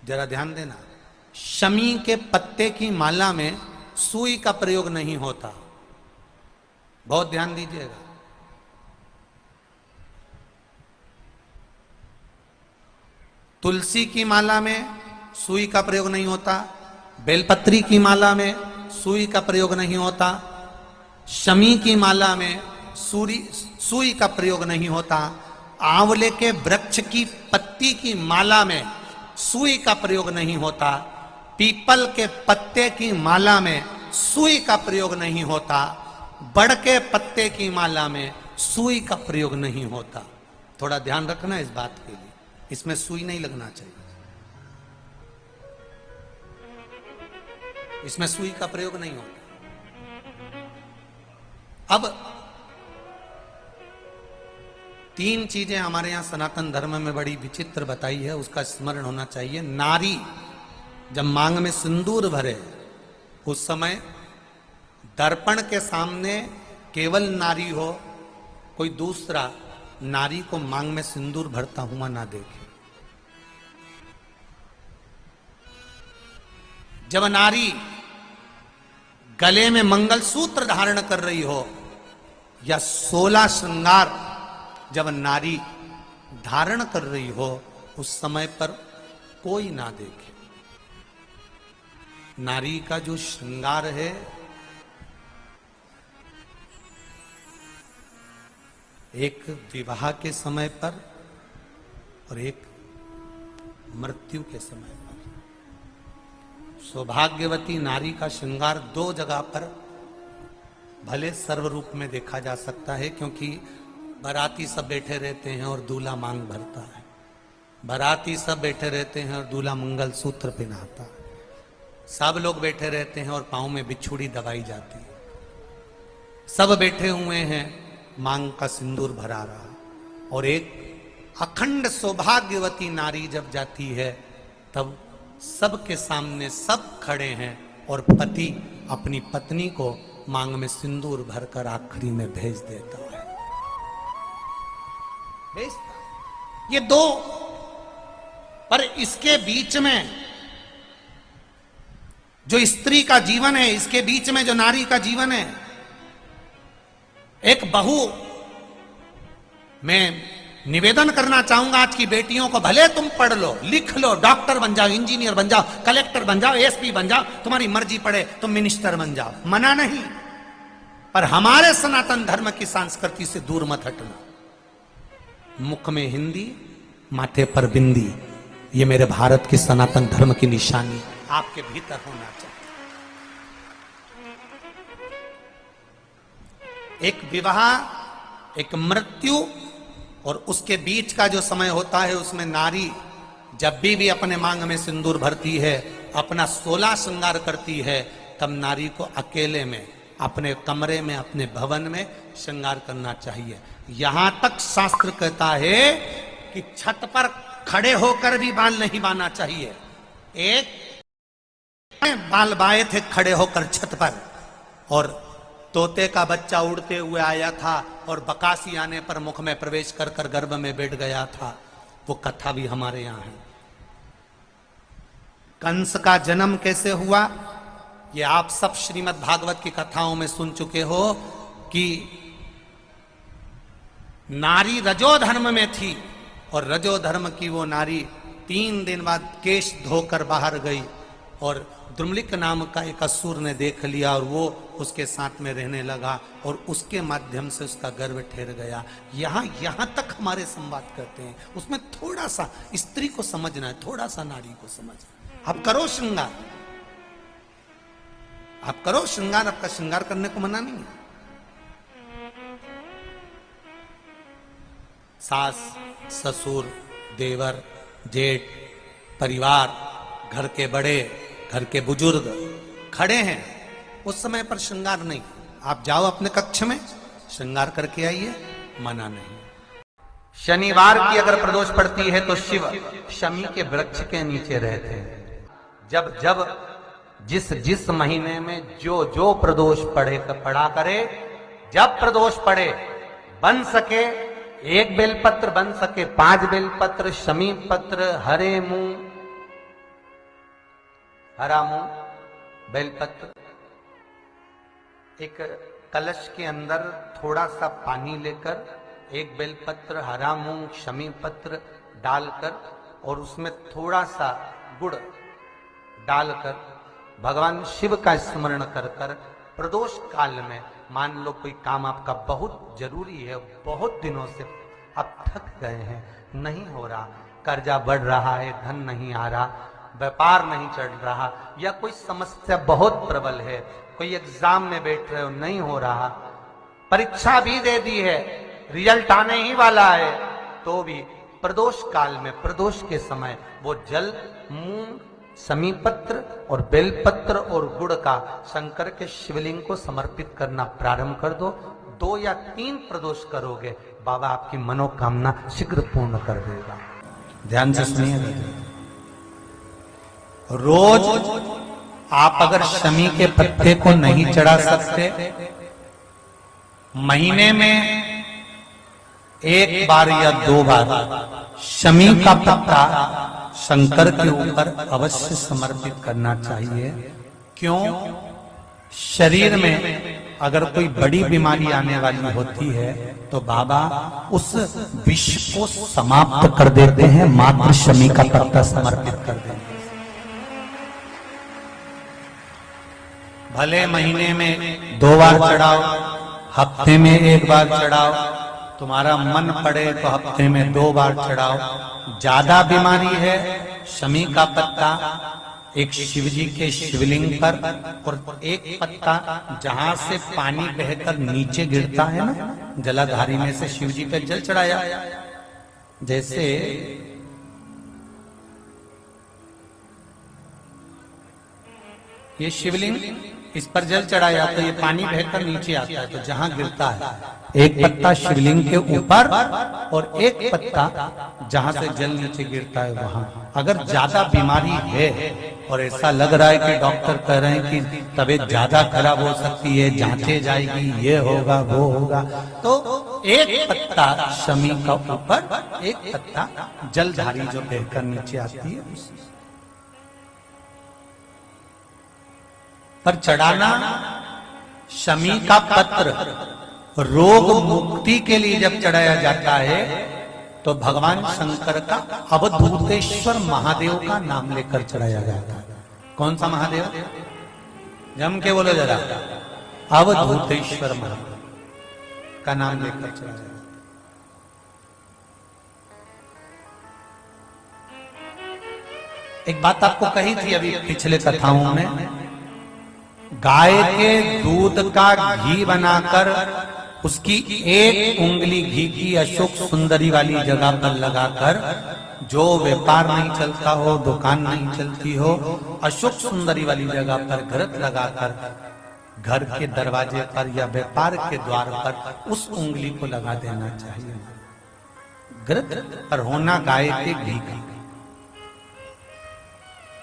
जरा ध्यान देना, शमी के पत्ते की माला में सुई का प्रयोग नहीं होता। बहुत ध्यान दीजिएगा। तुलसी की माला में सुई का प्रयोग नहीं होता, बेलपत्री की माला में सुई का प्रयोग नहीं होता, शमी की माला में सुई का प्रयोग नहीं होता, आंवले के वृक्ष की पत्ती की माला में सुई का प्रयोग नहीं होता, पीपल के पत्ते की माला में सुई का प्रयोग नहीं होता, बड़ के पत्ते की माला में सुई का प्रयोग नहीं होता। थोड़ा ध्यान रखना इस बात के लिए, इसमें सुई नहीं लगना चाहिए, इसमें सुई का प्रयोग नहीं होता। अब 3 चीजें हमारे यहां सनातन धर्म में बड़ी विचित्र बताई है, उसका स्मरण होना चाहिए। नारी जब मांग में सिंदूर भरे उस समय दर्पण के सामने केवल नारी हो, कोई दूसरा नारी को मांग में सिंदूर भरता हुआ ना देखे। जब नारी गले में मंगलसूत्र धारण कर रही हो या 16 श्रृंगार जब नारी धारण कर रही हो, उस समय पर कोई ना देखे। नारी का जो श्रृंगार है एक विवाह के समय पर और एक मृत्यु के समय पर। सौभाग्यवती नारी का श्रृंगार 2 जगह पर भले सर्व रूप में देखा जा सकता है, क्योंकि बाराती सब बैठे रहते हैं और दूल्हा मांग भरता है, बाराती सब बैठे रहते हैं और दूल्हा मंगलसूत्र पहनाता है, सब लोग बैठे रहते हैं और पांव में बिछुड़ी दबाई जाती है, सब बैठे हुए हैं, मांग का सिंदूर भरा रहा, और एक अखंड सौभाग्यवती नारी जब जाती है तब सबके सामने सब खड़े हैं और पति अपनी पत्नी को मांग में सिंदूर भरकर आखिरी में भेज देता है। ये 2, पर इसके बीच में जो स्त्री का जीवन है, इसके बीच में जो नारी का जीवन है, एक बहू, मैं निवेदन करना चाहूंगा आज की बेटियों को, भले तुम पढ़ लो, लिख लो, डॉक्टर बन जाओ, इंजीनियर बन जाओ, कलेक्टर बन जाओ, एसपी बन जाओ, तुम्हारी मर्जी पड़े, तुम मिनिस्टर बन जाओ, मना नहीं, पर हमारे सनातन धर्म की संस्कृति से दूर मत हटना। मुख में हिंदी, माथे पर बिंदी, ये मेरे भारत की सनातन धर्म की निशानी आपके भीतर होना चाहिए। एक विवाह, एक मृत्यु और उसके बीच का जो समय होता है, उसमें नारी जब भी अपने मांग में सिंदूर भरती है, अपना 16 श्रृंगार करती है, तब नारी को अकेले में अपने कमरे में, अपने भवन में श्रृंगार करना चाहिए। यहां तक शास्त्र कहता है कि छत पर खड़े होकर भी बाल नहीं बांधना चाहिए। एक बाल बाए थे खड़े होकर छत पर, और तोते का बच्चा उड़ते हुए आया था और बकासी आने पर मुख में प्रवेश कर कर गर्भ में बैठ गया था। वो कथा भी हमारे यहां है। कंस का जन्म कैसे हुआ, ये आप सब श्रीमद् भागवत की कथाओं में सुन चुके हो कि नारी रजो धर्म में थी और रजो धर्म की वो नारी 3 दिन बाद केश धोकर बाहर गई और द्रुमलिक नाम का एक असुर ने देख लिया और वो उसके साथ में रहने लगा और उसके माध्यम से उसका गर्भ ठहर गया। यहां तक हमारे संवाद करते हैं, उसमें थोड़ा सा स्त्री को समझना है, थोड़ा सा नारी को समझना। आप करो श्रृंगार, आप करो श्रृंगार, आपका श्रृंगार करने को मना नहीं है। सास, ससुर, देवर, जेठ, परिवार, घर के बड़े, घर के बुजुर्ग खड़े हैं, उस समय पर श्रृंगार नहीं। आप जाओ अपने कक्ष में, श्रृंगार करके आइए, मना नहीं। शनिवार की अगर प्रदोष पड़ती है तो शिव शमी के वृक्ष के नीचे रहते हैं। जब जब जिस महीने में जो प्रदोष पड़ा करे, जब प्रदोष पड़े, बन सके 1 बेलपत्र, बन सके 5 बेलपत्र, शमी पत्र, हरे मुंह, हरा मूंग, बेलपत्र, एक कलश के अंदर थोड़ा सा पानी लेकर एक बेलपत्र, हरा मूंग, शमी पत्र डालकर और उसमें थोड़ा सा गुड़ डालकर भगवान शिव का स्मरण कर कर प्रदोष काल में, मान लो कोई काम आपका बहुत जरूरी है, बहुत दिनों से आप थक गए हैं, नहीं हो रहा, कर्जा बढ़ रहा है, धन नहीं आ रहा, व्यापार नहीं चढ़ रहा, या कोई समस्या बहुत प्रबल है, कोई एग्जाम में बैठ रहे हो नहीं हो रहा, परीक्षा भी दे दी है, रिजल्ट आने ही वाला है, तो भी प्रदोष काल में, प्रदोष के समय वो जल मूंग, समीपत्र और बेलपत्र और गुड़ का शंकर के शिवलिंग को समर्पित करना प्रारंभ कर दो। 2 या 3 प्रदोष करोगे, बाबा आपकी मनोकामना शीघ्र पूर्ण कर देगा। ध्यान से सुनिए, रोज आप अगर शमी के पत्ते को नहीं चढ़ा सकते, महीने में 1 बार या 2 बार शमी का पत्ता शंकर के ऊपर अवश्य समर्पित करना चाहिए। क्यों? शरीर में अगर कोई बड़ी बीमारी आने वाली होती है तो बाबा उस विष को समाप्त कर देते हैं, मात्र शमी का पत्ता समर्पित कर देते हैं। भले महीने में 2 बार चढ़ाओ, हफ्ते में 1 बार चढ़ाओ, तुम्हारा मन पड़े तो हफ्ते में 2 बार चढ़ाओ। ज्यादा बीमारी है, शमी का पत्ता एक शिवजी के शिवलिंग पर और एक पत्ता जहां से पानी बहकर नीचे गिरता है ना, जलाधारी में से शिवजी पे जल चढ़ाया, जैसे ये शिवलिंग, इस पर जल चढ़ाया तो ये पानी बहकर नीचे आता है, तो जहां गिरता है एक पत्ता शिवलिंग के ऊपर और एक पत्ता जहां से जल नीचे गिरता है वहां। अगर ज्यादा बीमारी है और ऐसा लग रहा है कि डॉक्टर कह रहे हैं कि तबीयत ज्यादा खराब हो सकती है, जांचे जाएगी, ये होगा वो होगा, तो एक पत्ता शमी का ऊपर, एक पत्ता जलधारी जो बहकर नीचे आती है पर चढ़ाना। शमी का पत्र रोग मुक्ति के लिए जब चढ़ाया जाता है तो भगवान शंकर का अवधूतेश्वर महादेव का नाम लेकर चढ़ाया जाता है। कौन सा महादेव? जम के बोलो जरा, अवधूतेश्वर महादेव का नाम लेकर चढ़ाया जाता है। एक बात आपको कही थी अभी पिछले कथाओं में, गाय के दूध का घी बनाकर उसकी 1 उंगली घी की अशोक सुंदरी वाली जगह पर लगाकर, जो व्यापार नहीं चलता हो, दुकान नहीं चलती हो, अशोक सुंदरी वाली जगह पर घृत लगाकर घर के दरवाजे पर या व्यापार के द्वार पर उस उंगली को लगा देना चाहिए। घृत पर होना गाय के घी का।